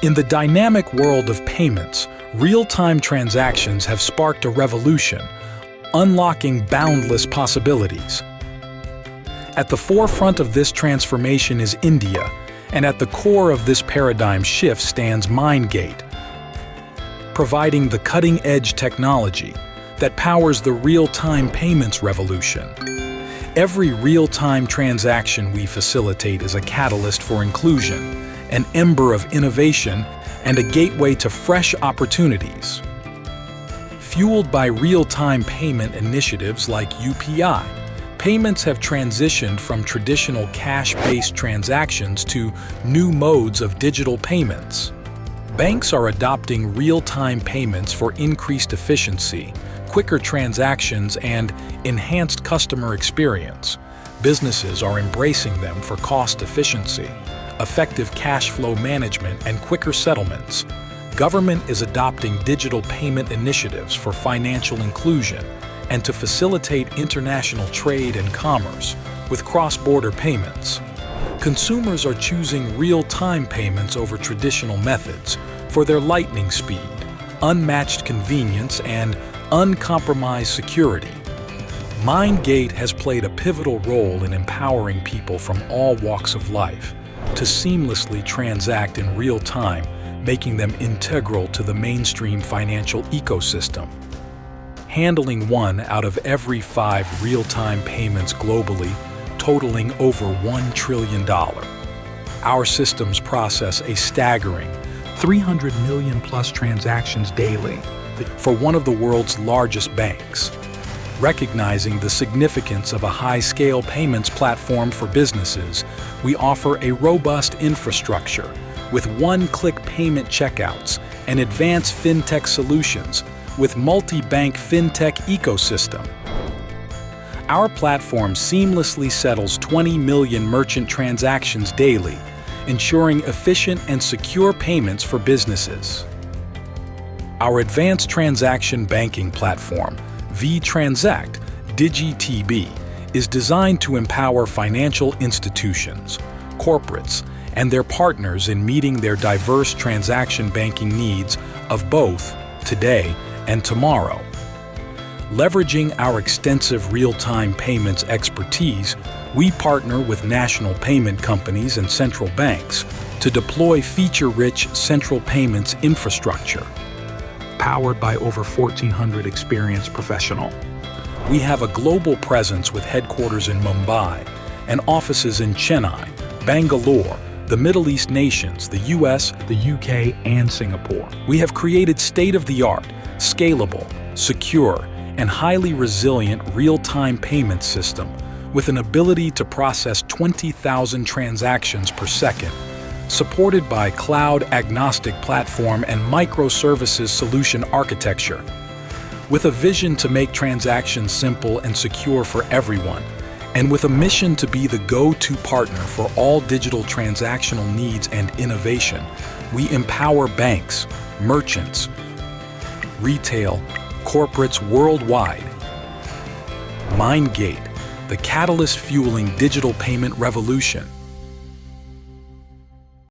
In the dynamic world of payments, real-time transactions have sparked a revolution, unlocking boundless possibilities. At the forefront of this transformation is India, and at the core of this paradigm shift stands Mindgate, providing the cutting-edge technology that powers the real-time payments revolution. Every real-time transaction we facilitate is a catalyst for inclusion, an ember of innovation, and a gateway to fresh opportunities. Fueled by real-time payment initiatives like UPI, payments have transitioned from traditional cash-based transactions to new modes of digital payments. Banks are adopting real-time payments for increased efficiency, quicker transactions, and enhanced customer experience. Businesses are embracing them for cost efficiency, effective cash flow management, and quicker settlements. Government is adopting digital payment initiatives for financial inclusion and to facilitate international trade and commerce with cross-border payments. Consumers are choosing real-time payments over traditional methods for their lightning speed, unmatched convenience, and uncompromised security. Mindgate has played a pivotal role in empowering people from all walks of life to seamlessly transact in real time, making them integral to the mainstream financial ecosystem. Handling 1 out of every 5 real-time payments globally, totaling over $1 trillion. Our systems process a staggering 300 million plus transactions daily for one of the world's largest banks. Recognizing the significance of a high-scale payments platform for businesses, we offer a robust infrastructure with one-click payment checkouts and advanced fintech solutions with multi-bank fintech ecosystem. Our platform seamlessly settles 20 million merchant transactions daily, ensuring efficient and secure payments for businesses. Our advanced transaction banking platform, vTransact DigiTB, is designed to empower financial institutions, corporates, and their partners in meeting their diverse transaction banking needs of both today and tomorrow. Leveraging our extensive real-time payments expertise, we partner with national payment companies and central banks to deploy feature-rich central payments infrastructure. Powered by over 1,400 experienced professionals. We have a global presence with headquarters in Mumbai and offices in Chennai, Bangalore, the Middle East nations, the US, the UK, and Singapore. We have created state-of-the-art, scalable, secure, and highly resilient real-time payment system with an ability to process 20,000 transactions per second, supported by cloud-agnostic platform and microservices solution architecture. With a vision to make transactions simple and secure for everyone, and with a mission to be the go-to partner for all digital transactional needs and innovation, we empower banks, merchants, retail, corporates worldwide. Mindgate, the catalyst fueling digital payment revolution.